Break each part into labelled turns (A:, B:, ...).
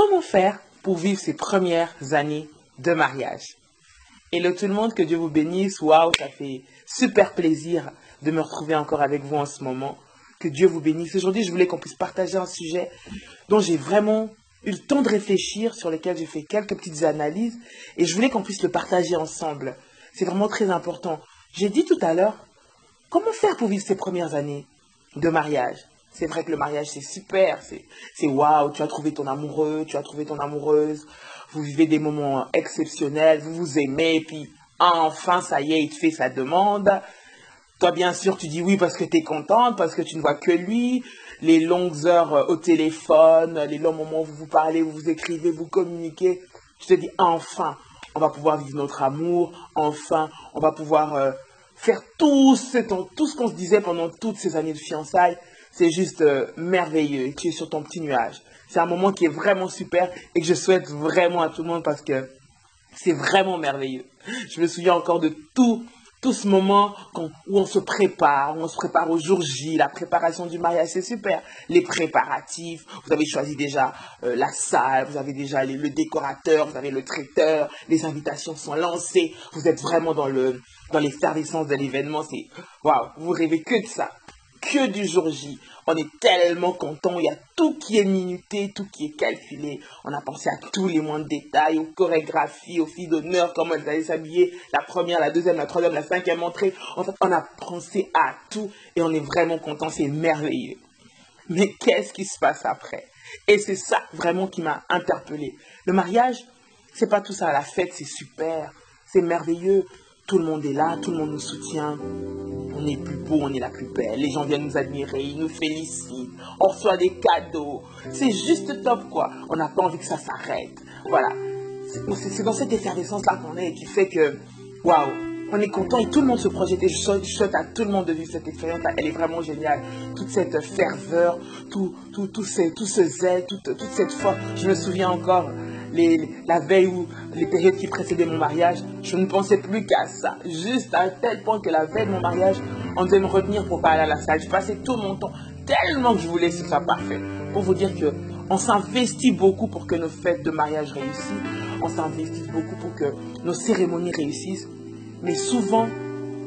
A: Comment faire pour vivre ces premières années de mariage? Hello tout le monde, que Dieu vous bénisse. Waouh, ça fait super plaisir de me retrouver encore avec vous en ce moment. Que Dieu vous bénisse. Aujourd'hui, je voulais qu'on puisse partager un sujet dont j'ai vraiment eu le temps de réfléchir, sur lequel j'ai fait quelques petites analyses, et je voulais qu'on puisse le partager ensemble. C'est vraiment très important. J'ai dit tout à l'heure, comment faire pour vivre ces premières années de mariage? C'est vrai que le mariage, c'est super, c'est waouh, tu as trouvé ton amoureux, tu as trouvé ton amoureuse, vous vivez des moments exceptionnels, vous vous aimez, et puis enfin, ça y est, il te fait sa demande. Toi, bien sûr, tu dis oui parce que tu es contente, parce que tu ne vois que lui, les longues heures au téléphone, les longs moments où vous vous parlez, où vous écrivez, vous communiquez. Je te dis enfin, on va pouvoir vivre notre amour, enfin, on va pouvoir faire tout ce qu'on se disait pendant toutes ces années de fiançailles. C'est juste merveilleux et tu es sur ton petit nuage. C'est un moment qui est vraiment super et que je souhaite vraiment à tout le monde parce que c'est vraiment merveilleux. Je me souviens encore de tout ce moment où on se prépare, au jour J, la préparation du mariage, c'est super. Les préparatifs, vous avez choisi déjà la salle, vous avez déjà le décorateur, vous avez le traiteur, les invitations sont lancées, vous êtes vraiment dans l'effervescence de l'événement, c'est waouh, vous rêvez que de ça. Que du jour J. On est tellement content, il y a tout qui est minuté, tout qui est calculé. On a pensé à tous les moindres détails, aux chorégraphies, aux filles d'honneur, comment elles allaient s'habiller, la première, la deuxième, la troisième, la cinquième entrée. En fait, on a pensé à tout et on est vraiment content, c'est merveilleux. Mais qu'est-ce qui se passe après? Et c'est ça vraiment qui m'a interpellé. Le mariage, c'est pas tout ça. La fête, c'est super, c'est merveilleux. Tout le monde est là, tout le monde nous soutient. On est plus beau, on est la plus belle. Les gens viennent nous admirer, ils nous félicitent. On reçoit des cadeaux. C'est juste top, quoi. On n'a pas envie que ça s'arrête. Voilà. C'est dans cette effervescence-là qu'on est et qui fait que, waouh, on est content et tout le monde se projette. Et je souhaite à tout le monde de vivre cette expérience-là. Elle est vraiment géniale. Toute cette ferveur, tout ce zèle, toute cette force. Je me souviens encore la veille ou les périodes qui précédaient mon mariage, je ne pensais plus qu'à ça. Juste à tel point que la veille de mon mariage, on devait me retenir pour pas aller à la salle. Je passais tout mon temps tellement que je voulais que ce soit parfait. Pour vous dire que on s'investit beaucoup pour que nos fêtes de mariage réussissent. On s'investit beaucoup pour que nos cérémonies réussissent. Mais souvent,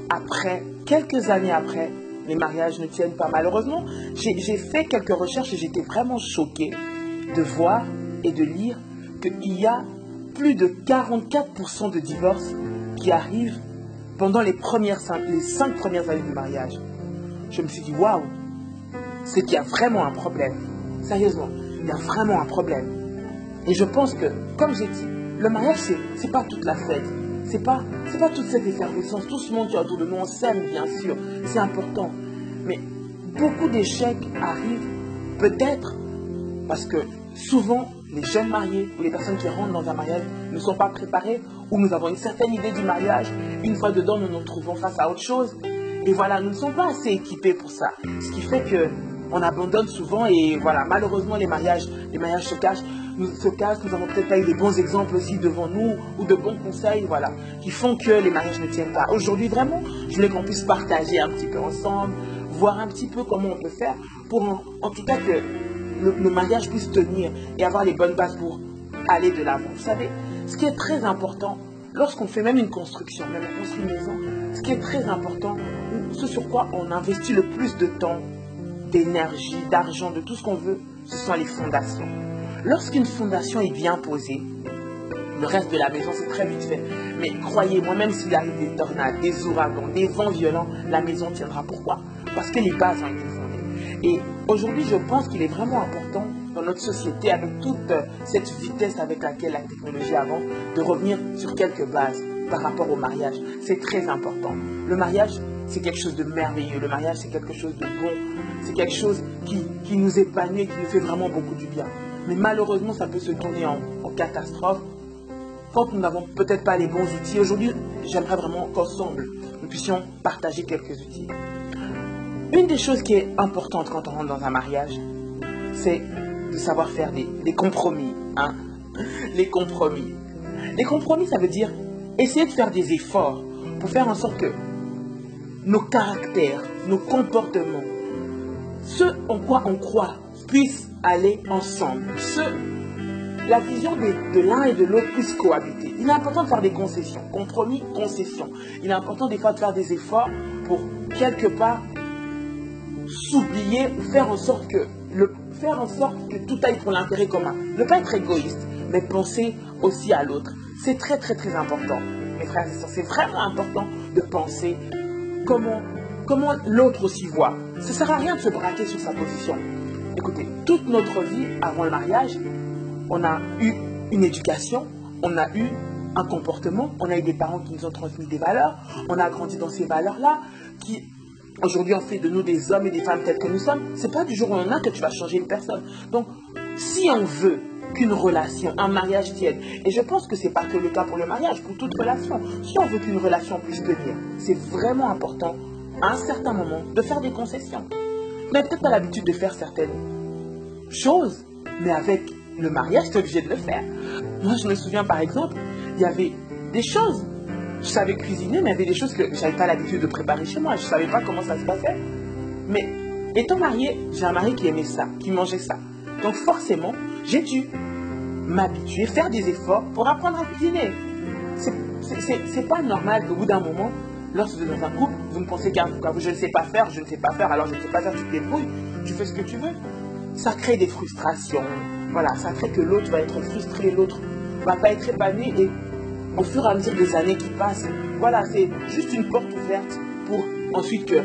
A: après, quelques années après, les mariages ne tiennent pas. Malheureusement, j'ai fait quelques recherches et j'étais vraiment choquée de voir et de lire qu'il y a plus de 44% de divorces qui arrivent pendant les 5 premières années du mariage. Je me suis dit, waouh, c'est qu'il y a vraiment un problème. Sérieusement, il y a vraiment un problème. Et je pense que, comme j'ai dit, le mariage, c'est pas toute la fête. C'est pas toute cette effervescence. Tout ce monde qui est autour de nous, on s'aime, bien sûr. C'est important. Mais beaucoup d'échecs arrivent peut-être parce que souvent, les jeunes mariés ou les personnes qui rentrent dans un mariage ne sont pas préparées ou nous avons une certaine idée du mariage. Une fois dedans, nous nous retrouvons face à autre chose. Et voilà, nous ne sommes pas assez équipés pour ça. Ce qui fait qu'on abandonne souvent et voilà, malheureusement, les mariages se cachent. Nous n'avons peut-être pas eu de bons exemples aussi devant nous ou de bons conseils, voilà, qui font que les mariages ne tiennent pas. Aujourd'hui, vraiment, je voulais qu'on puisse partager un petit peu ensemble, voir un petit peu comment on peut faire pour en tout cas que le mariage puisse tenir et avoir les bonnes bases pour aller de l'avant. Vous savez, ce qui est très important, lorsqu'on fait même une construction, même on construit une maison, ce qui est très important, ce sur quoi on investit le plus de temps, d'énergie, d'argent, de tout ce qu'on veut, ce sont les fondations. Lorsqu'une fondation est bien posée, le reste de la maison, c'est très vite fait. Mais croyez-moi, même s'il arrive des tornades, des ouragans, des vents violents, la maison tiendra. Pourquoi? Parce que les bases ont été fondées. Et aujourd'hui, je pense qu'il est vraiment important dans notre société, avec toute cette vitesse avec laquelle la technologie avance, de revenir sur quelques bases par rapport au mariage. C'est très important. Le mariage, c'est quelque chose de merveilleux. Le mariage, c'est quelque chose de bon. C'est quelque chose qui nous épanouit et qui nous fait vraiment beaucoup du bien. Mais malheureusement, ça peut se tourner en catastrophe quand nous n'avons peut-être pas les bons outils. Aujourd'hui, j'aimerais vraiment qu'ensemble, nous puissions partager quelques outils. Une des choses qui est importante quand on rentre dans un mariage, c'est de savoir faire des compromis. Hein? Les compromis. Les compromis, ça veut dire essayer de faire des efforts pour faire en sorte que nos caractères, nos comportements, ce en quoi on croit, puissent aller ensemble. Ce la vision de l'un et de l'autre puisse cohabiter. Il est important de faire des concessions. Compromis, concession. Il est important des fois de faire des efforts pour quelque part s'oublier ou faire en sorte que tout aille pour l'intérêt commun. Ne pas être égoïste, mais penser aussi à l'autre. C'est très très très important, mes frères et sœurs. C'est vraiment important de penser comment l'autre aussi voit. Ça ne sert à rien de se braquer sur sa position. Écoutez, toute notre vie avant le mariage, on a eu une éducation, on a eu un comportement, on a eu des parents qui nous ont transmis des valeurs, on a grandi dans ces valeurs-là, qui aujourd'hui ont fait de nous des hommes et des femmes tels que nous sommes. C'est pas du jour au lendemain que tu vas changer une personne. Donc, si on veut qu'une relation, un mariage tienne, et je pense que c'est pas que le cas pour le mariage, pour toute relation, si on veut qu'une relation puisse tenir, c'est vraiment important, à un certain moment, de faire des concessions. On n'a peut-être pas l'habitude de faire certaines choses, mais avec le mariage, tu es obligé de le faire. Moi, je me souviens, par exemple, il y avait des choses, je savais cuisiner, mais il y avait des choses que je n'avais pas l'habitude de préparer chez moi. Je ne savais pas comment ça se passait. Mais étant mariée, j'ai un mari qui aimait ça, qui mangeait ça. Donc forcément, j'ai dû m'habituer, faire des efforts pour apprendre à cuisiner. C'est pas normal qu'au bout d'un moment, lorsque vous êtes dans un couple, vous ne pensez qu'à vous, je ne sais pas faire, alors je ne sais pas faire, tu te débrouilles, tu fais ce que tu veux. Ça crée des frustrations. Voilà, ça fait que l'autre va être frustré, l'autre va pas être épanoui, et au fur et à mesure des années qui passent, voilà, c'est juste une porte ouverte pour ensuite que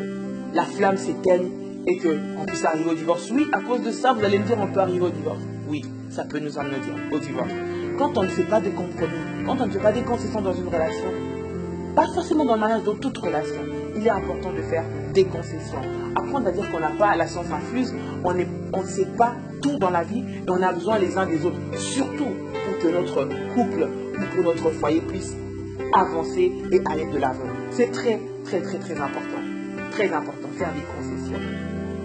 A: la flamme s'éteigne et qu'on puisse arriver au divorce. Oui, à cause de ça, vous allez me dire, on peut arriver au divorce. Oui, ça peut nous amener au divorce. Quand on ne fait pas de compromis, quand on ne fait pas des concessions dans une relation, pas forcément dans le mariage, dans toute relation, il est important de faire des concessions. Apprendre à dire qu'on n'a pas la science infuse, on ne sait pas tout dans la vie et on a besoin les uns des autres, surtout pour que notre couple ou pour notre foyer puisse avancer et aller de l'avant. C'est très, très, très, très important. Très important, faire des concessions.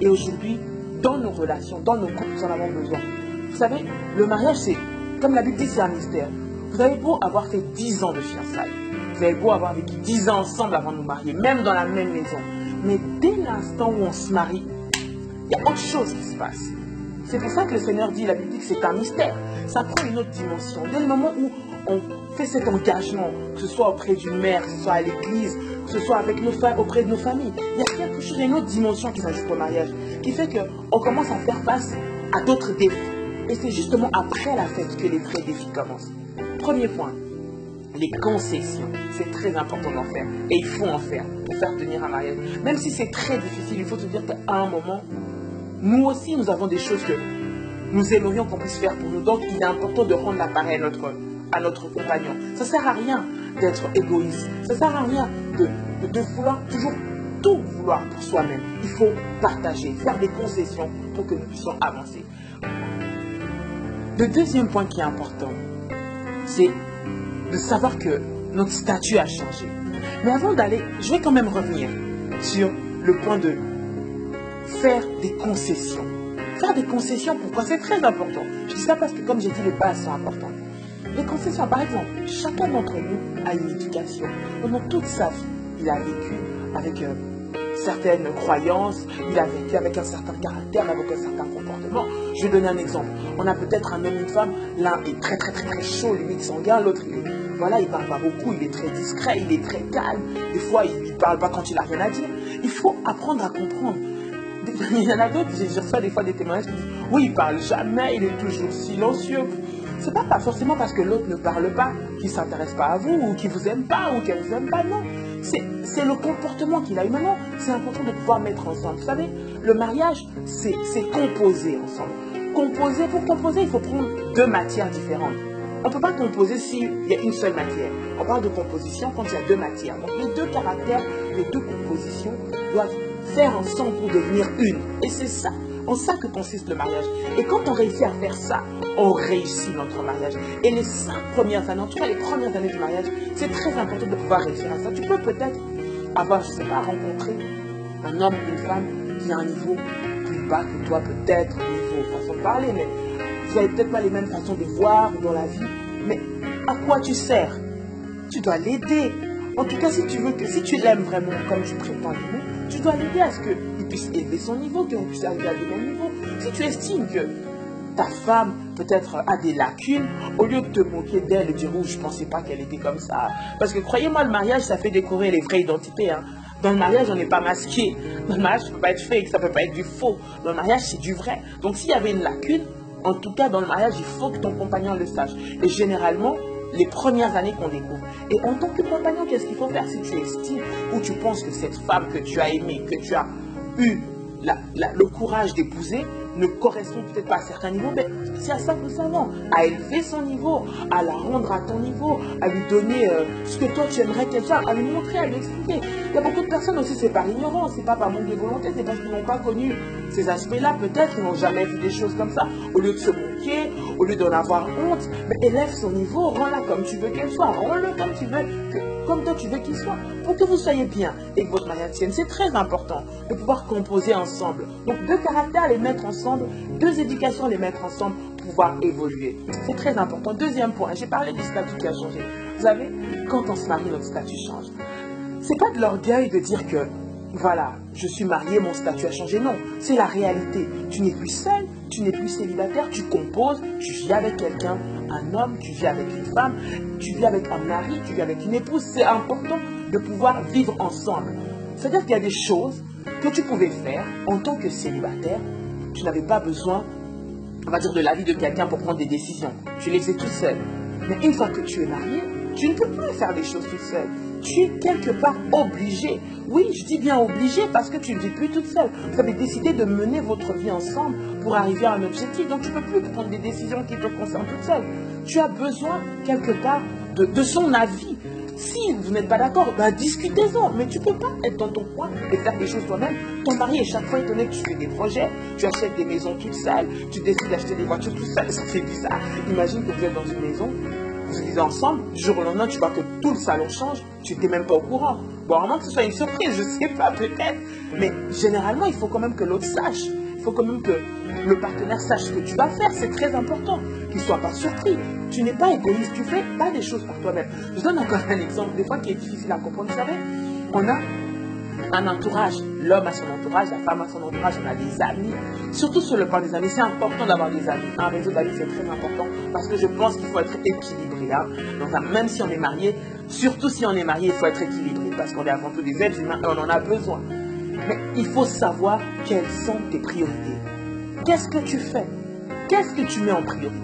A: Et aujourd'hui, dans nos relations, dans nos couples, nous en avons besoin. Vous savez, le mariage, c'est, comme la Bible dit, c'est un mystère. Vous avez beau avoir fait 10 ans de fiançailles, vous avez beau avoir vécu 10 ans ensemble avant de nous marier, même dans la même maison, mais dès l'instant où on se marie, il y a autre chose qui se passe. C'est pour ça que le Seigneur dit, la Bible dit que c'est un mystère. Ça prend une autre dimension. Dès le moment où on fait cet engagement, que ce soit auprès d'une mère, que ce soit à l'église, que ce soit avec auprès de nos familles, il y a quelque chose, il y a une autre dimension qui s'ajoute au mariage, qui fait qu'on commence à faire face à d'autres défis. Et c'est justement après la fête que les vrais défis commencent. Premier point, les concessions. C'est très important d'en faire. Et il faut en faire pour faire tenir un mariage. Même si c'est très difficile, il faut se dire qu'à un moment, nous aussi, nous avons des choses que nous aimerions qu'on puisse faire pour nous. Donc, il est important de rendre l'appareil à notre compagnon. Ça ne sert à rien d'être égoïste. Ça ne sert à rien de vouloir toujours tout vouloir pour soi-même. Il faut partager, faire des concessions pour que nous puissions avancer. Le deuxième point qui est important, c'est de savoir que notre statut a changé. Mais avant d'aller, je vais quand même revenir sur le point de faire des concessions. Faire des concessions, pourquoi? C'est très important. Je dis ça parce que, comme j'ai dit, les bases sont importantes. Les concessions, par exemple, chacun d'entre nous a une éducation. Pendant toute sa vie, il a vécu avec certaines croyances, il a vécu avec un certain caractère, avec un certain comportement. Je vais donner un exemple. On a peut-être un homme et une femme, l'un est très très très très chaud, limite sanguin, l'autre il parle pas beaucoup, il est très discret, il est très calme. Des fois, il parle pas quand il a rien à dire. Il faut apprendre à comprendre. Il y en a d'autres, j'ai reçu des fois des témoignages qui disent oui, il parle jamais, il est toujours silencieux. C'est pas forcément parce que l'autre ne parle pas qu'il s'intéresse pas à vous, ou qu'il vous aime pas, ou qu'elle vous aime pas, non. C'est le comportement qu'il a eu maintenant. C'est important de pouvoir mettre ensemble. Vous savez, le mariage, c'est composer ensemble. Pour composer, il faut prendre deux matières différentes. On ne peut pas composer s'il y a une seule matière. On parle de composition quand il y a deux matières. Donc les deux caractères, les deux compositions doivent faire ensemble pour devenir une. Et c'est ça, en ça que consiste le mariage. Et quand on réussit à faire ça, on réussit notre mariage. Et les 5 premières années, en tout cas les premières années du mariage, c'est très important de pouvoir réussir à ça. Tu peux peut-être avoir, je ne sais pas, rencontré un homme ou une femme qui a un niveau plus bas que toi, peut-être, niveau façon de parler, mais vous n'avez peut-être pas les mêmes façons de voir dans la vie. Mais à quoi tu sers? Tu dois l'aider. En tout cas, si tu l'aimes vraiment comme tu prétends l'aimer, tu dois l'aider à ce qu'il puisse élever son niveau, qu'il puisse arriver à de bons niveaux. Si tu estimes que ta femme peut-être a des lacunes, au lieu de te moquer d'elle et dire « Oh, je ne pensais pas qu'elle était comme ça ». Parce que croyez-moi, le mariage, ça fait découvrir les vraies identités. Hein. Dans le mariage, on n'est pas masqué. Dans le mariage, ça ne peut pas être fake, ça ne peut pas être du faux. Dans le mariage, c'est du vrai. Donc s'il y avait une lacune, en tout cas, dans le mariage, il faut que ton compagnon le sache. Et généralement, les premières années qu'on découvre. Et en tant que compagnon, qu'est-ce qu'il faut faire si tu estimes ou tu penses que cette femme que tu as aimée, que tu as eu le courage d'épouser, ne correspond peut-être pas à certains niveaux, mais c'est à ça que nous servons, à élever son niveau, à la rendre à ton niveau, à lui donner ce que toi tu aimerais qu'elle soit, à lui montrer, à lui expliquer. Il y a beaucoup de personnes aussi, c'est par ignorance, c'est pas par manque de volonté, c'est parce qu'ils n'ont pas connu ces aspects-là, peut-être ils n'ont jamais vu des choses comme ça. Au lieu de se moquer, au lieu d'en avoir honte, mais élève son niveau, rends-la comme tu veux qu'elle soit, rends-le comme tu veux, comme toi tu veux qu'il soit, pour que vous soyez bien et que votre mariage tienne. C'est très important de pouvoir composer ensemble. Donc deux caractères, les mettre ensemble, deux éducations, les mettre ensemble, pouvoir évoluer. C'est très important. Deuxième point, j'ai parlé du statut qui a changé. Vous savez, quand on se marie, notre statut change. C'est pas de l'orgueil de dire que, voilà, je suis marié, mon statut a changé. Non, c'est la réalité. Tu n'es plus seul, tu n'es plus célibataire, tu composes, tu vis avec quelqu'un, un homme, tu vis avec une femme, tu vis avec un mari, tu vis avec une épouse. C'est important de pouvoir vivre ensemble. C'est-à-dire qu'il y a des choses que tu pouvais faire en tant que célibataire. Tu n'avais pas besoin, on va dire, de l'avis de quelqu'un pour prendre des décisions. Tu les faisais tout seul. Mais une fois que tu es marié, tu ne peux plus faire des choses tout seul. Tu es quelque part obligé. Oui, je dis bien obligé parce que tu ne vis plus toute seule. Vous avez décidé de mener votre vie ensemble pour arriver à un objectif. Donc tu ne peux plus prendre des décisions qui te concernent toute seule. Tu as besoin quelque part de son avis. Si vous n'êtes pas d'accord, ben discutez-en. Mais tu ne peux pas être dans ton coin et faire des choses toi-même. Ton mari, et chaque fois, il donne que tu fais des projets, tu achètes des maisons toutes seules, tu décides d'acheter des voitures toutes seules. Ça fait bizarre. Imagine que vous êtes dans une maison, vous vivez ensemble, du jour au lendemain, tu vois que tout le salon change, tu n'étais même pas au courant. Bon, vraiment que ce soit une surprise, je ne sais pas, peut-être. Mais généralement, il faut quand même que l'autre sache. Il faut quand même que le partenaire sache ce que tu vas faire. C'est très important. Qu'il ne soit pas surpris. Tu n'es pas égoïste, tu fais pas des choses par toi-même. Je donne encore un exemple, des fois qui est difficile à comprendre. Vous savez, on a un entourage. L'homme a son entourage, la femme a son entourage, on a des amis. Surtout sur le plan des amis, c'est important d'avoir des amis. Un réseau d'amis, c'est très important parce que je pense qu'il faut être équilibré. Hein. Donc, même si on est marié, surtout si on est marié, il faut être équilibré parce qu'on est avant tout des êtres humains et on en a besoin. Mais il faut savoir quelles sont tes priorités. Qu'est-ce que tu fais? Qu'est-ce que tu mets en priorité?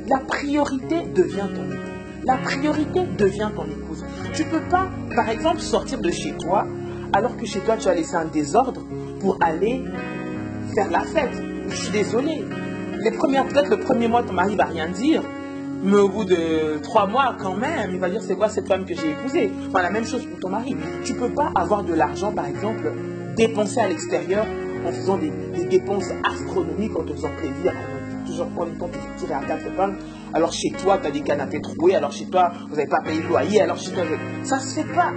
A: La priorité devient ton époux. La priorité devient ton épouse. Tu ne peux pas, par exemple, sortir de chez toi alors que chez toi, tu as laissé un désordre pour aller faire la fête. Je suis désolée. Peut-être le premier mois, ton mari ne va rien dire. Mais au bout de 3 mois, quand même, il va dire c'est quoi cette femme que j'ai épousée. Enfin, la même chose pour ton mari. Tu ne peux pas avoir de l'argent, par exemple, dépensé à l'extérieur en faisant des dépenses astronomiques, en te faisant plaisir, toujours prendre le temps de te tirer à 4 épingles. Alors chez toi, tu as des canapés troués. Alors chez toi, vous n'avez pas payé le loyer. Alors chez toi, ça ne se fait pas.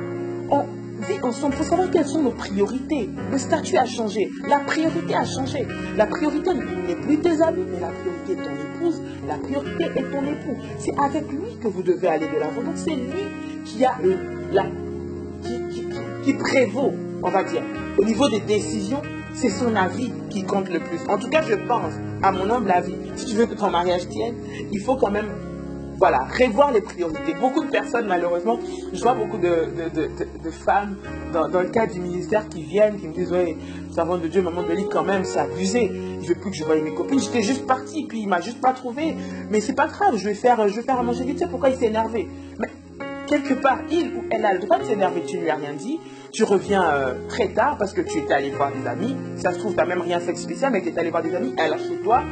A: On vit ensemble. Il faut savoir quelles sont nos priorités. Le statut a changé. La priorité a changé. La priorité n'est plus tes amis, mais la priorité est ton épouse. La priorité est ton époux. C'est avec lui que vous devez aller de l'avant. Donc c'est lui qui a qui prévaut, on va dire. Au niveau des décisions, c'est son avis qui compte le plus. En tout cas, je pense, à mon humble avis, si tu veux que ton mariage tienne, il faut quand même, voilà, revoir les priorités. Beaucoup de personnes, malheureusement, je vois beaucoup de femmes dans le cadre du ministère qui viennent, qui me disent, ouais, servante de Dieu, maman de lit, quand même, c'est abusé. Je veux plus que je voie mes copines. J'étais juste partie, puis il m'a juste pas trouvé. Mais c'est pas grave, je vais faire à manger vite. Tu sais pourquoi il s'est énervé? Mais quelque part, il ou elle a le droit de s'énerver. Tu ne lui as rien dit. Tu reviens très tard parce que tu étais allé voir des amis. Ça se trouve, tu n'as même rien fait de spécial, mais tu es allé voir des amis. Alors chez toi,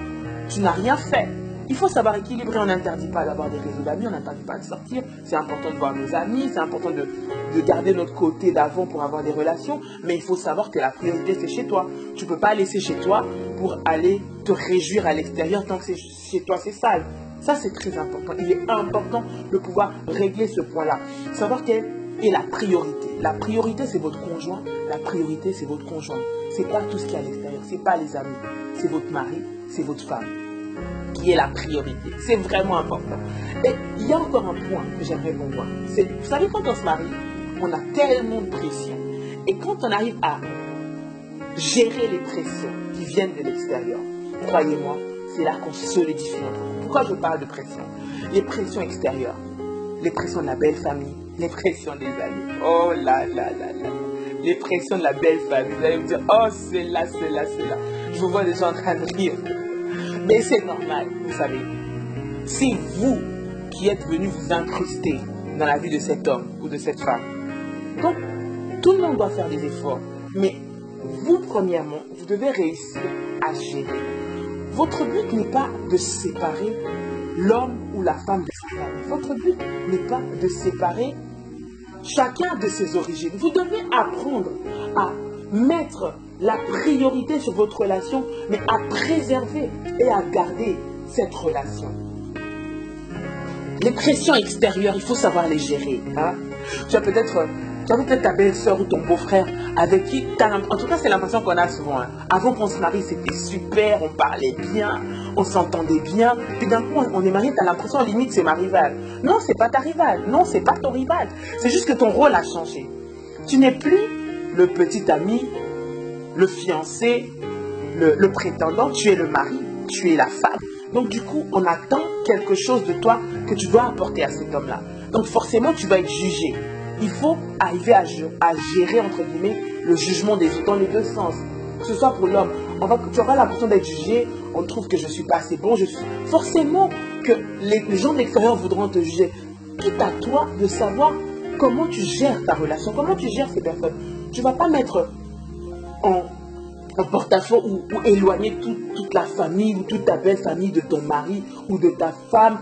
A: tu n'as rien fait. Il faut savoir équilibrer. On n'interdit pas d'avoir des réseaux d'amis, on n'interdit pas de sortir. C'est important de voir nos amis, c'est important de garder notre côté d'avant pour avoir des relations. Mais il faut savoir que la priorité, c'est chez toi. Tu ne peux pas laisser chez toi pour aller te réjouir à l'extérieur tant que c'est chez toi, c'est sale. Ça, c'est très important. Il est important de pouvoir régler ce point-là. Savoir quelle est la priorité. La priorité, c'est votre conjoint. La priorité, c'est votre conjoint. C'est pas tout ce qui est à l'extérieur. C'est pas les amis. C'est votre mari, c'est votre femme qui est la priorité. C'est vraiment important. Et il y a encore un point que j'aimerais qu'on voit. Vous savez, quand on se marie, on a tellement de pression. Et quand on arrive à gérer les pressions qui viennent de l'extérieur, croyez-moi, c'est là qu'on solidifie notre couple. Pourquoi je parle de pression? Les pressions extérieures, les pressions de la belle famille, les pressions des amis. Oh là là là là. Les pressions de la belle famille. Vous allez me dire, oh c'est là, c'est là, c'est là. Je vous vois déjà en train de rire. Mais c'est normal, vous savez. C'est vous qui êtes venu vous incruster dans la vie de cet homme ou de cette femme. Donc, tout le monde doit faire des efforts. Mais vous, premièrement, vous devez réussir à gérer. Votre but n'est pas de séparer l'homme ou la femme de sa famille. Votre but n'est pas de séparer chacun de ses origines. Vous devez apprendre à mettre la priorité sur votre relation, mais à préserver et à garder cette relation. Les pressions extérieures, il faut savoir les gérer. Hein? Tu as peut-être ta belle-sœur ou ton beau-frère avec qui, en tout cas c'est l'impression qu'on a souvent. Hein. Avant qu'on se marie, c'était super, on parlait bien, on s'entendait bien. Puis d'un coup, on est marié, tu as l'impression, limite, c'est ma rivale. Non, c'est pas ta rivale. Non, c'est pas ton rival. C'est juste que ton rôle a changé. Tu n'es plus le petit ami, le fiancé, le prétendant. Tu es le mari, tu es la femme. Donc du coup, on attend quelque chose de toi que tu dois apporter à cet homme-là. Donc forcément, tu vas être jugé. Il faut arriver à gérer, entre guillemets, le jugement des autres dans les deux sens. Que ce soit pour l'homme, tu auras l'impression d'être jugé, on trouve que je ne suis pas assez bon. Forcément que les gens de l'extérieur voudront te juger. Quitte à toi de savoir comment tu gères ta relation, comment tu gères ces personnes. Tu ne vas pas mettre en porte-à-faux ou éloigner toute la famille ou toute ta belle famille de ton mari ou de ta femme.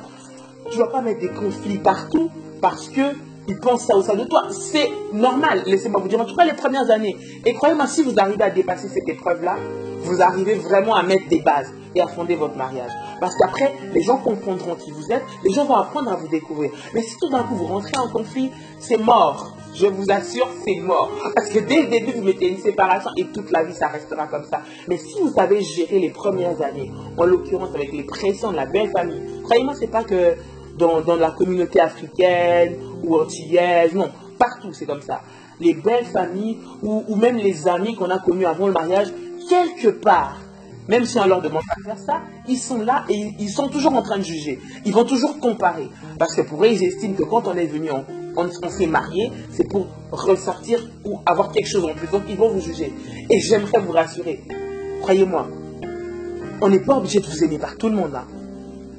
A: Tu ne vas pas mettre des conflits partout parce que ils pensent ça au sein de toi. C'est normal, laissez-moi vous dire. En tout cas, les premières années. Et croyez-moi, si vous arrivez à dépasser cette épreuve-là, vous arrivez vraiment à mettre des bases et à fonder votre mariage. Parce qu'après, les gens comprendront qui vous êtes, les gens vont apprendre à vous découvrir. Mais si tout d'un coup, vous rentrez en conflit, c'est mort. Je vous assure, c'est mort. Parce que dès le début, vous mettez une séparation et toute la vie, ça restera comme ça. Mais si vous savez gérer les premières années, en l'occurrence avec les pressions de la belle famille, croyez-moi, c'est pas que dans la communauté africaine ou antillaise, non, partout c'est comme ça. Les belles familles ou même les amis qu'on a connus avant le mariage, quelque part, même si on leur demande pas de faire ça, ils sont là et ils sont toujours en train de juger. Ils vont toujours comparer. Parce que pour eux, ils estiment que quand on est venu, on s'est marié, c'est pour ressortir ou avoir quelque chose en plus. Donc ils vont vous juger. Et j'aimerais vous rassurer, croyez-moi, on n'est pas obligé de vous aimer par tout le monde. Hein.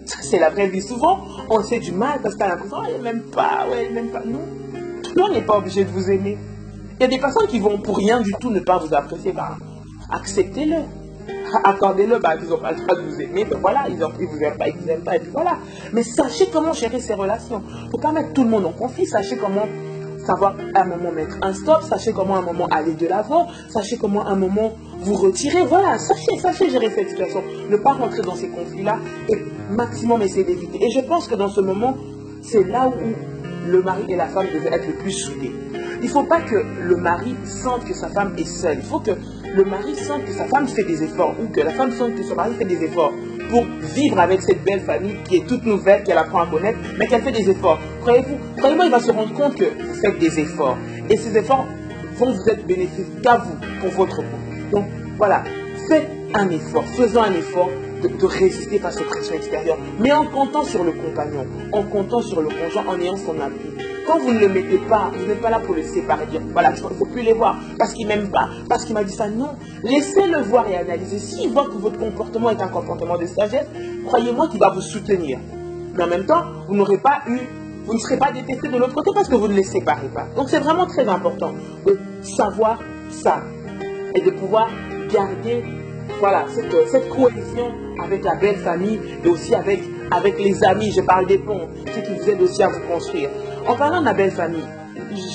A: C'est la vraie vie. Souvent, on fait du mal parce qu'on a l'impression, oh, elle m'aime pas, ouais, elle m'aime pas. Non, tout le monde n'est pas obligé de vous aimer. Il y a des personnes qui vont pour rien du tout ne pas vous apprécier. Bah, acceptez-le. Accordez-le, bah, ils n'ont pas le droit de vous aimer, ben voilà, ils vous aiment pas, ils vous aiment pas, et puis voilà. Mais sachez comment gérer ces relations. Il ne faut pas mettre tout le monde en conflit, sachez comment savoir à un moment mettre un stop, sachez comment à un moment aller de l'avant, sachez comment à un moment vous retirer, voilà, sachez gérer cette situation. Ne pas rentrer dans ces conflits-là et maximum essayer d'éviter. Et je pense que dans ce moment, c'est là où le mari et la femme devaient être le plus soudés. Il ne faut pas que le mari sente que sa femme est seule. Il faut que le mari sente que sa femme fait des efforts ou que la femme sente que son mari fait des efforts pour vivre avec cette belle famille qui est toute nouvelle, qu'elle apprend à connaître, mais qu'elle fait des efforts. Croyez-moi, il va se rendre compte que vous faites des efforts. Et ces efforts vont vous être bénéfiques qu'à vous, pour votre couple. Donc voilà, faites un effort, faisons un effort de résister face aux pressions extérieures, mais en comptant sur le compagnon, en comptant sur le conjoint, en ayant son appui. Quand vous ne le mettez pas, vous n'êtes pas là pour le séparer, dire voilà, il ne faut plus les voir parce qu'il ne m'aime pas, parce qu'il m'a dit ça. Non, laissez-le voir et analyser. S'il voit que votre comportement est un comportement de sagesse, croyez-moi qu'il va vous soutenir. Mais en même temps, vous ne serez pas détesté de l'autre côté parce que vous ne les séparez pas. Donc c'est vraiment très important de savoir ça et de pouvoir garder voilà, cette cohésion avec la belle famille et aussi avec les amis. Je parle des ponts, ceux qui vous aident aussi à vous construire. En parlant de la belle famille,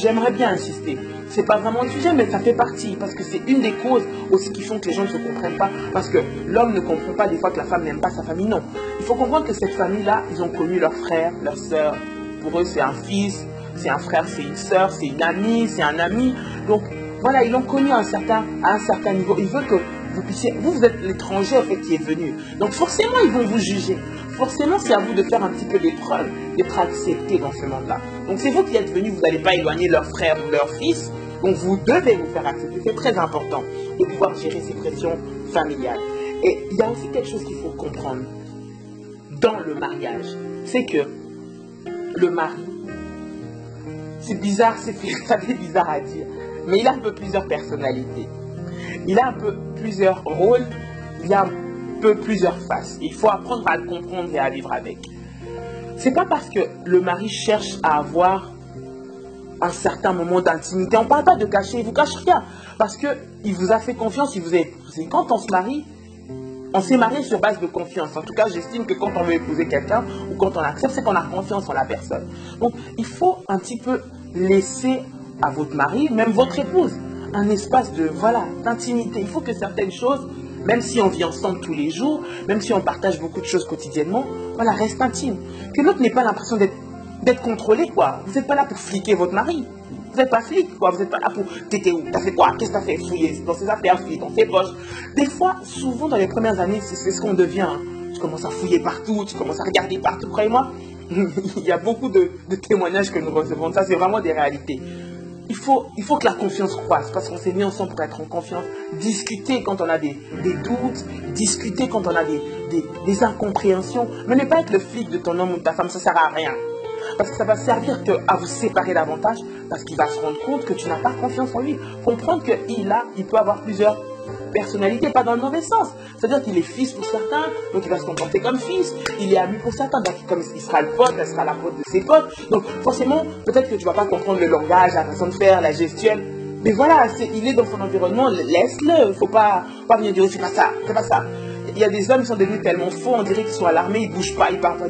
A: j'aimerais bien insister. C'est pas vraiment le sujet, mais ça fait partie. Parce que c'est une des causes aussi qui font que les gens ne se comprennent pas. Parce que l'homme ne comprend pas des fois que la femme n'aime pas sa famille. Non. Il faut comprendre que cette famille-là, ils ont connu leur frère, leur soeur. Pour eux, c'est un fils, c'est un frère, c'est une soeur, c'est une amie, c'est un ami. Donc, voilà, ils l'ont connu à un certain niveau. Ils veulent que vous puissiez... Vous êtes l'étranger, en fait, qui est venu. Donc, forcément, ils vont vous juger. Forcément, c'est à vous de faire un petit peu d'épreuve, d'être accepté dans ce monde-là. Donc, c'est vous qui êtes venu, vous n'allez pas éloigner leur frère ou leur fils. Donc, vous devez vous faire accepter. C'est très important de pouvoir gérer ces pressions familiales. Et il y a aussi quelque chose qu'il faut comprendre dans le mariage. C'est que le mari, c'est bizarre, ça fait bizarre à dire, mais il a un peu plusieurs personnalités. Il a un peu plusieurs rôles, il a un peu plusieurs faces. Il faut apprendre à le comprendre et à vivre avec. C'est pas parce que le mari cherche à avoir un certain moment d'intimité. On ne parle pas de cacher, il ne vous cache rien. Parce qu'il vous a fait confiance, il vous a épousé. Quand on se marie, on s'est marié sur base de confiance. En tout cas, j'estime que quand on veut épouser quelqu'un ou quand on accepte, c'est qu'on a confiance en la personne. Donc, il faut un petit peu laisser à votre mari, même votre épouse, un espace de, voilà, d'intimité. Il faut que certaines choses, même si on vit ensemble tous les jours, même si on partage beaucoup de choses quotidiennement, voilà, restent intimes. Que l'autre n'ait pas l'impression d'être contrôlé, quoi. Vous n'êtes pas là pour fliquer votre mari. Vous n'êtes pas flic, quoi. Vous n'êtes pas là pour... T'étais où? T'as fait quoi? Qu'est-ce que t'as fait? Fouiller dans ses affaires, fouiller dans ses poches. Des fois, souvent, dans les premières années, c'est ce qu'on devient. Hein. Tu commences à fouiller partout, tu commences à regarder partout. Croyez-moi, il y a beaucoup de témoignages que nous recevons. Ça, c'est vraiment des réalités. Il faut que la confiance croisse, parce qu'on s'est mis ensemble pour être en confiance. Discuter quand on a des doutes, discuter quand on a des incompréhensions. Mais ne pas être le flic de ton homme ou de ta femme, ça ne sert à rien. Parce que ça va servir à vous séparer davantage, parce qu'il va se rendre compte que tu n'as pas confiance en lui. Comprendre qu'il peut avoir plusieurs personnalités, pas dans le mauvais sens. C'est-à-dire qu'il est fils pour certains, donc il va se comporter comme fils. Il est ami pour certains, donc comme il sera le pote, elle sera la pote de ses potes. Donc forcément, peut-être que tu ne vas pas comprendre le langage, la façon de faire, la gestuelle. Mais voilà, il est dans son environnement, laisse-le. Il ne faut pas venir dire, c'est pas ça, c'est pas ça. Il y a des hommes qui sont devenus tellement faux, on dirait qu'ils sont à l'armée, ils ne bougent pas, ils parlent pas.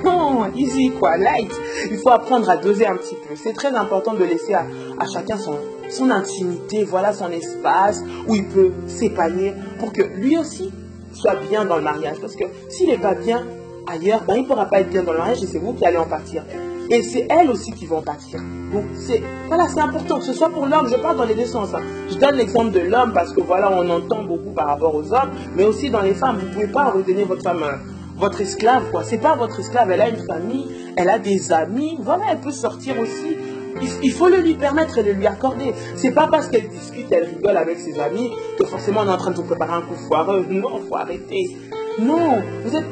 A: Non, easy quoi, light. Il faut apprendre à doser un petit peu. C'est très important de laisser à chacun son intimité, voilà, son espace où il peut s'épanouir pour que lui aussi soit bien dans le mariage. Parce que s'il n'est pas bien ailleurs, il ne pourra pas être bien dans le mariage et c'est vous qui allez en pâtir. Et c'est elle aussi qui va en pâtir. Donc c'est important que ce soit pour l'homme, je parle dans les deux sens. Hein. Je donne l'exemple de l'homme parce que voilà, on entend beaucoup par rapport aux hommes, mais aussi dans les femmes. Vous ne pouvez pas redonner votre femme... votre esclave, quoi. C'est pas votre esclave, elle a une famille, elle a des amis, voilà, elle peut sortir aussi. Il faut le lui permettre et le lui accorder. C'est pas parce qu'elle discute, elle rigole avec ses amis que forcément on est en train de vous préparer un coup foireux. Non, faut arrêter. Non,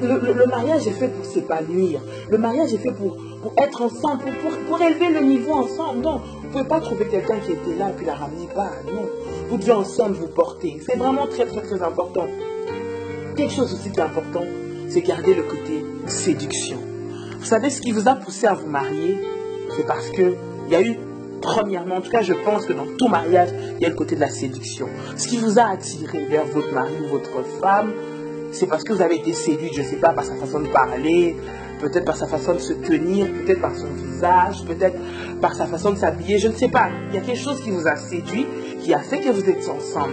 A: le mariage est fait pour s'épanouir. Le mariage est fait pour être ensemble, pour élever le niveau ensemble. Non, vous pouvez pas trouver quelqu'un qui était là et puis la ramener pas. Non, vous devez ensemble vous porter. C'est vraiment très très très important. Quelque chose aussi qui est important, c'est garder le côté séduction. Vous savez, ce qui vous a poussé à vous marier, c'est parce que il y a eu, premièrement, en tout cas je pense que dans tout mariage, il y a le côté de la séduction. Ce qui vous a attiré vers votre mari ou votre femme, c'est parce que vous avez été séduite, je ne sais pas, par sa façon de parler, peut-être par sa façon de se tenir, peut-être par son visage, peut-être par sa façon de s'habiller, je ne sais pas. Il y a quelque chose qui vous a séduit, qui a fait que vous êtes ensemble.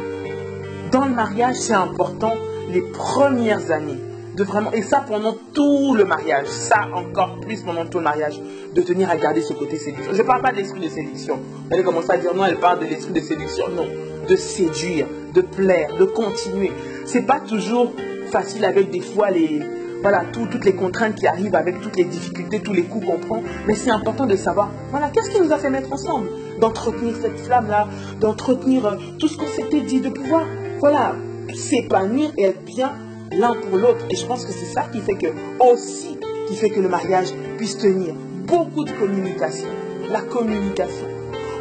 A: Dans le mariage, c'est important, les premières années, de vraiment, et ça pendant tout le mariage, ça encore plus pendant tout le mariage, de tenir à garder ce côté séduction. Je ne parle pas de l'esprit de séduction. Vous allez commencer à dire non, elle parle de l'esprit de séduction. Non, de séduire, de plaire, de continuer. C'est pas toujours facile avec des fois toutes les contraintes qui arrivent avec toutes les difficultés, tous les coups qu'on prend. Mais c'est important de savoir, voilà, qu'est-ce qui nous a fait mettre ensemble? D'entretenir cette flamme-là, d'entretenir tout ce qu'on s'était dit, de pouvoir, voilà, s'épanouir et être bien l'un pour l'autre. Et je pense que c'est ça qui fait que le mariage puisse tenir. Beaucoup de communication. La communication.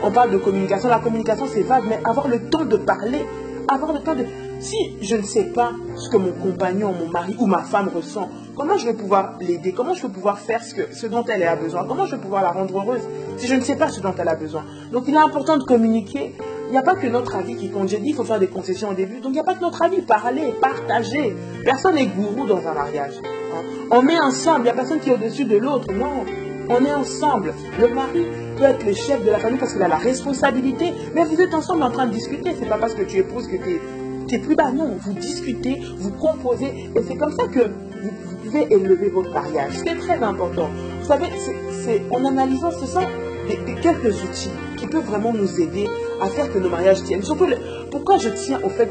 A: On parle de communication. La communication, c'est vague, mais avoir le temps de parler, avoir le temps de... Si je ne sais pas ce que mon compagnon, mon mari ou ma femme ressent, comment je vais pouvoir l'aider? Comment je vais pouvoir faire ce dont elle a besoin? Comment je vais pouvoir la rendre heureuse si je ne sais pas ce dont elle a besoin? Donc il est important de communiquer. Il n'y a pas que notre avis qui compte. J'ai dit, il faut faire des concessions au début. Donc, il n'y a pas que notre avis. Parler, partager. Personne n'est gourou dans un mariage. Hein. On est ensemble. Il n'y a personne qui est au-dessus de l'autre. Non. On est ensemble. Le mari peut être le chef de la famille parce qu'il a la responsabilité. Mais vous êtes ensemble en train de discuter. Ce n'est pas parce que tu épouses que tu es plus bas. Non. Vous discutez, vous composez. Et c'est comme ça que vous pouvez élever votre mariage. C'est très important. Vous savez, en analysant, ce sont quelques outils qui peuvent vraiment nous aider à faire que nos mariages tiennent. Surtout, pourquoi je tiens au fait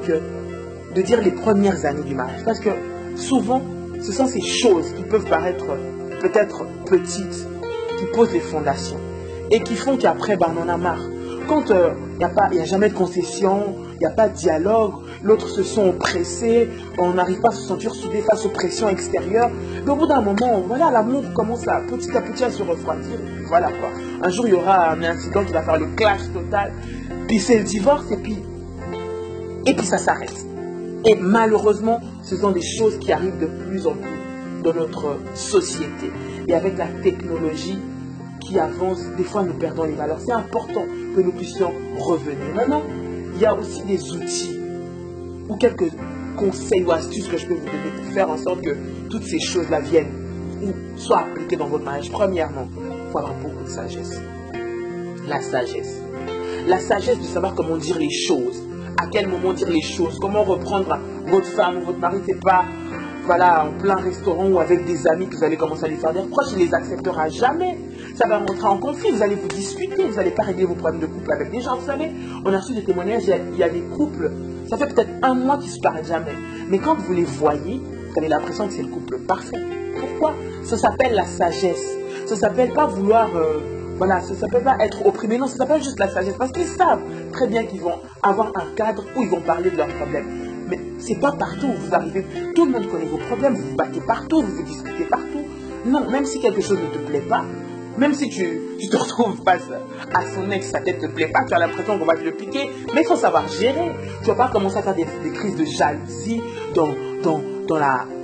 A: de dire les premières années du mariage? Parce que souvent, ce sont ces choses qui peuvent paraître peut-être petites, qui posent les fondations et qui font qu'après, on en a marre. Quand il n'y a jamais de concession, il n'y a pas de dialogue, l'autre se sent oppressé, on n'arrive pas à se sentir soudé face aux pressions extérieures. Mais au bout d'un moment, voilà, l'amour commence petit à petit à se refroidir. Et puis voilà quoi. Un jour, il y aura un incident qui va faire le clash total. Puis c'est le divorce et puis ça s'arrête. Et malheureusement, ce sont des choses qui arrivent de plus en plus dans notre société. Et avec la technologie qui avance, des fois nous perdons les valeurs. C'est important que nous puissions revenir. Maintenant, il y a aussi des outils ou quelques conseils ou astuces que je peux vous donner pour faire en sorte que toutes ces choses-là viennent ou soient appliquées dans votre mariage. Premièrement, il faut avoir beaucoup de sagesse. La sagesse. La sagesse de savoir comment dire les choses. À quel moment dire les choses. Comment reprendre votre femme ou votre mari. C'est pas, voilà, en plein restaurant ou avec des amis que vous allez commencer à lui faire des reproches. Il ne les acceptera jamais. Ça va rentrer en conflit. Vous allez vous discuter. Vous n'allez pas régler vos problèmes de couple avec des gens. Vous savez, on a reçu des témoignages. Il y a des couples. Ça fait peut-être un mois qu'ils ne se parlent jamais. Mais quand vous les voyez, vous avez l'impression que c'est le couple parfait. Pourquoi? Ça s'appelle la sagesse. Ça ne s'appelle pas vouloir... Voilà, ça ne s'appelle pas être opprimé, non, ça s'appelle juste la sagesse. Parce qu'ils savent très bien qu'ils vont avoir un cadre où ils vont parler de leurs problèmes. Mais c'est pas partout où vous arrivez. Tout le monde connaît vos problèmes, vous vous battez partout, vous vous discutez partout. Non, même si quelque chose ne te plaît pas, même si tu te retrouves face à son ex, sa tête ne te plaît pas, tu as l'impression qu'on va te le piquer. Mais il faut savoir gérer. Tu ne vas pas commencer à faire des crises de jalousie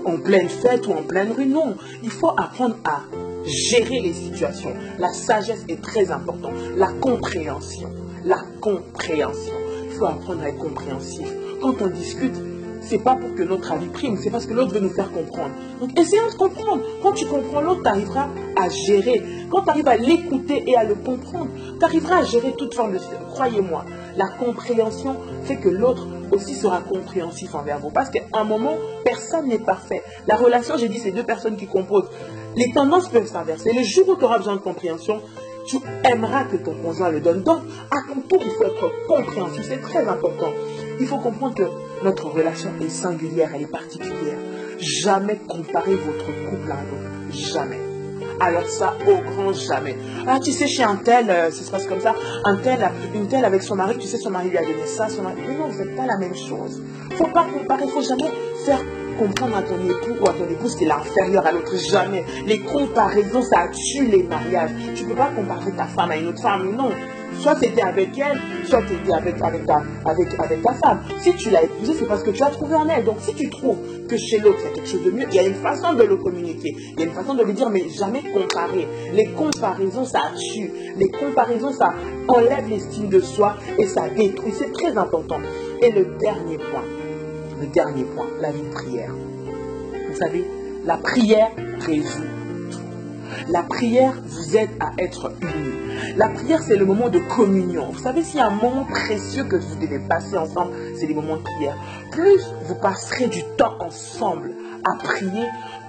A: en pleine fête ou en pleine rue. Non, il faut apprendre à gérer les situations. La sagesse est très importante. La compréhension. La compréhension. Il faut apprendre à être compréhensif. Quand on discute, c'est pas pour que notre avis prime, c'est parce que l'autre veut nous faire comprendre. Donc essayons de comprendre. Quand tu comprends l'autre, tu arriveras à gérer. Quand tu arrives à l'écouter et à le comprendre, tu arriveras à gérer toute forme de... Croyez-moi, la compréhension fait que l'autre aussi sera compréhensif envers vous. Parce qu'à un moment, personne n'est parfait. La relation, j'ai dit, c'est deux personnes qui composent. Les tendances peuvent s'inverser. Le jour où tu auras besoin de compréhension, tu aimeras que ton conjoint le donne. Donc, à ton tour, il faut être compréhensif. C'est très important. Il faut comprendre que notre relation est singulière, elle est particulière. Jamais comparer votre couple à un autre. Jamais. Alors ça, au grand jamais. Ah, tu sais, chez un tel, ça se passe comme ça. Une telle avec son mari, tu sais, son mari lui a donné ça. Mais non, vous n'êtes pas la même chose. Il ne faut pas comparer, il ne faut jamais faire comprendre à ton époux ou à ton épouse qu'il est inférieur à l'autre. Jamais. Les comparaisons, ça tue les mariages. Tu ne peux pas comparer ta femme à une autre femme. Non. Soit tu étais avec elle, soit tu étais avec ta femme. Si tu l'as épousée, c'est parce que tu as trouvé en elle. Donc si tu trouves que chez l'autre, il y a quelque chose de mieux, il y a une façon de le communiquer. Il y a une façon de lui dire, mais jamais comparer. Les comparaisons, ça tue. Les comparaisons, ça enlève l'estime de soi et ça détruit. C'est très important. Et le dernier point, la vie de prière. Vous savez, la prière résout. La prière vous aide à être unis. La prière, c'est le moment de communion. Vous savez, s'il y a un moment précieux que vous devez passer ensemble, c'est les moments de prière. Plus vous passerez du temps ensemble à prier,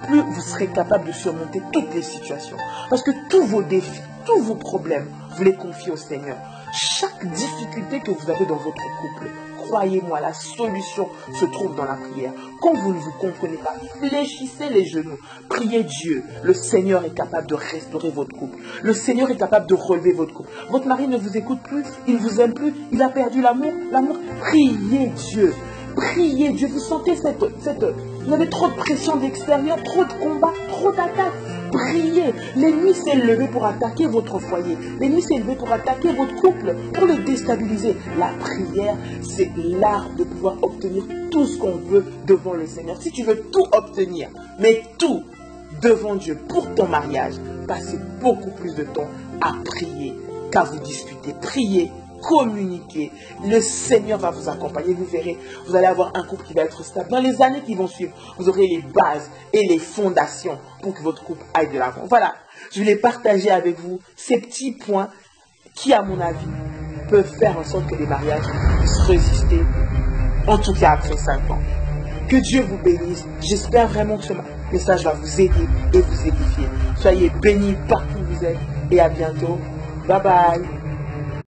A: plus vous serez capable de surmonter toutes les situations. Parce que tous vos défis, tous vos problèmes, vous les confiez au Seigneur. Chaque difficulté que vous avez dans votre couple, croyez-moi, la solution se trouve dans la prière. Quand vous ne vous comprenez pas, fléchissez les genoux, priez Dieu. Le Seigneur est capable de restaurer votre couple. Le Seigneur est capable de relever votre couple. Votre mari ne vous écoute plus, il ne vous aime plus, il a perdu l'amour. Priez Dieu. Priez Dieu. Vous sentez vous avez trop de pression d'extérieur, trop de combats, trop d'attaques. Priez. L'ennemi s'est levé pour attaquer votre foyer. L'ennemi s'est levé pour attaquer votre couple, pour le déstabiliser. La prière, c'est l'art de pouvoir obtenir tout ce qu'on veut devant le Seigneur. Si tu veux tout obtenir, mais tout devant Dieu pour ton mariage, passez beaucoup plus de temps à prier qu'à vous disputer. Priez, communiquez. Le Seigneur va vous accompagner. Vous verrez, vous allez avoir un couple qui va être stable. Dans les années qui vont suivre, vous aurez les bases et les fondations pour que votre couple aille de l'avant. Voilà, je voulais partager avec vous ces petits points qui, à mon avis, peuvent faire en sorte que les mariages puissent résister, en tout cas après 5 ans. Que Dieu vous bénisse. J'espère vraiment que ce message va vous aider et vous édifier. Soyez bénis partout où vous êtes et à bientôt. Bye bye.